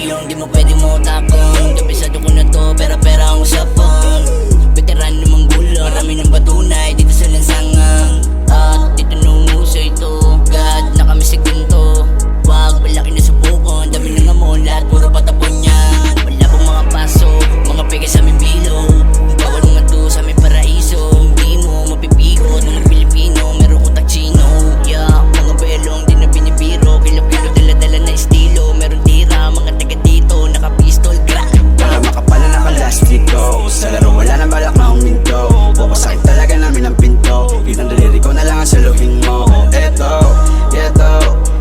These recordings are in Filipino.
yung di mo pwede mo tapon. Kabisado ko na to, pera-pera ang usapan. Veteran namang gulo, marami ng patunay dito sa lansangan. At dito nunguso ito, God na kami sa ginto. Wag malaki na subukan, dami ng amon, lahat puro patapon yan. Wala pong mga paso, mga peke sa aming bilog. Bawal mga to sa aming paraiso. Hindi mo mapipikot, mga Pilipino, meron ko Chino. Yeah, mga belong di na binibiro. Kilo-kilo dala-dala na estilo. Meron tira, mga taga dito, naka-pistol, crack. Para makapal na nakalastik ko. Sa laro wala na balak na huminto. Pupasakit talaga namin ang pinto. Kitang daliri ko na lang ang saluhin mo. Eto,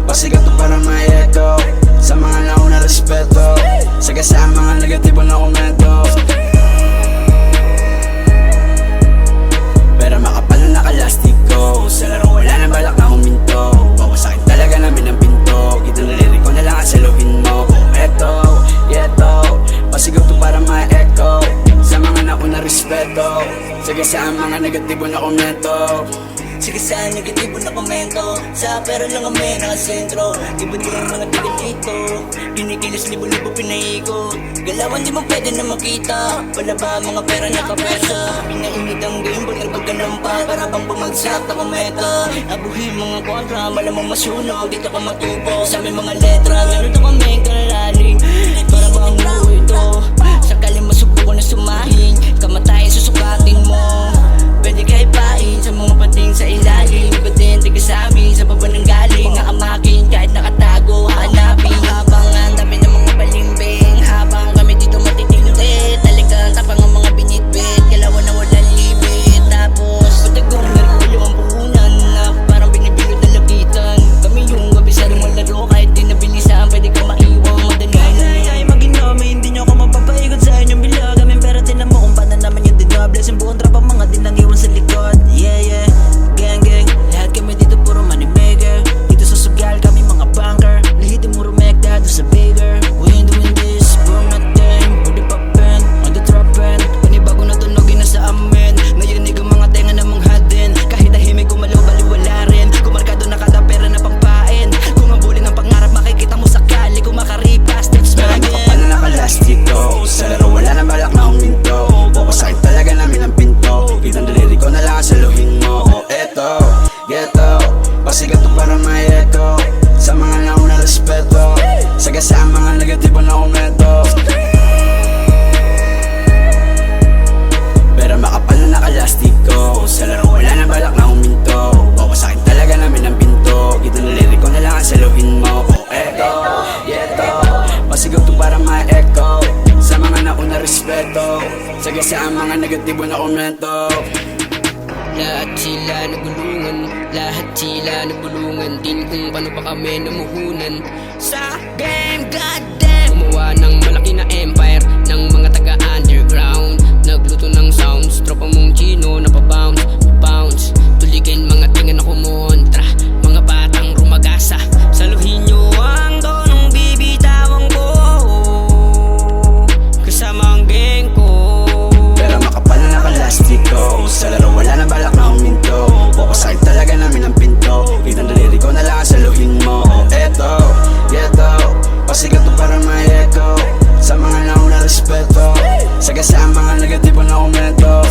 pasigat to parang may echo. Sa mga nauna respeto, sagasaan mga negatibo na komento. Pero makapal na nakalastik ko. Sa laro wala na balak na huminto. Pupasakit talaga namin ang pinto. Kitang daliri ko na lang ang saluhin mo. Eto, pasigaw to para may echo. Sa mga nauna respeto, sagasaan mga negatibo na komento. Sige sa negatibo na komento. Sa pera lang kami nakasentro. Iba din ang mga taga dito. Kinikilis libo-libo pinaikot. Galawan di mo pwede na makita. Wala ba mga pera nakapesa? Pinainit ang game, bulgar pag ganampa. Para bang bumagsak na kometa. Abuhin mga kontra, malamang masunog. Dito ka matubo sa aming mga letra. Ganito kami kalaling. Para bang buhay ito. Sakaling masubukan na sumahin, kamatay susukatin mo. Pwede ka ipain sa mga pating sa ilalim. Iba din tiga sa amin, sa baba ng galing. Nakamakin kahit nakatago, hanapin. Habang ang dami ng mga balimbing, habang kami dito matitindi. Talagang tapang ang mga binitbit, kalawan na walang limit. Tapos patagong narulo ang puhunan na parang binibilod na lapitan. Kami yung kabisadong malaro, kahit di nabilisan, pwede ka maiwang madali. Ay, mag-inome, hindi nyo ako mapapaikot sa inyong bilag. Aming pera tinan mo kung paano naman yung dinobles. Yung buong trapa mga dinang iwan sa likod. Yeah, gang, lahat kami dito puro money maker. Dito sa sugal kami mga banker. Lahitin mo rumekta doon sa baker. We ain't doing this for nothing. Pwede pa pen, on the trap end. Panibago na tunogin na sa amin. Nayanig ang mga tenga na manghadin. Kahit tahimik kumalaw baliwala rin. Kumarkado na kada pera na pangpain. Kung ang buli ng pangarap makikita mo sakali. Kung makaripas, that's Pero makapal na nakalastik ko. Sa laro wala na balak na huminto. Pupasakit talaga namin ang pinto. Kitang daliri ko na lang ang saluhin mo. Eto, pasigat to para may echo. Sa mga nauna respeto, sagasaan mga negatibo na komento. Pero makapal na nakalastik ko. Sa laro wala na balak na huminto. Pupasakit talaga namin ang pinto. Kitang daliri ko na lang ang saluhin mo. Eto, pasigaw to para may echo. Sa mga nauna respeto, sagasaan mga negatibo na komento. Lahat sila nagulungan, lahat sila nagulungan. Din kung paano pa kami namuhunan sa game, goddamn. Gumawa ng malaki na empire ng mga taga-underground. Nagluto ng sounds, tropa mong Chino na pa-bounce. Tuligin mga tinga na kumontra, mga batang rumagasa. Saluhin nyo ang tonong bibitawang ko, kasama ang gang ko. Pero makapal na nakalastik ko. Sa laro wala na balak na huminto. Pupasakit talaga namin ang pinto. Kitang daliri ko na lang ang saluhin mo. Eto, pasigat to para may echo. Sa mga nauna respeto, sagasaan mga negatibo na komento.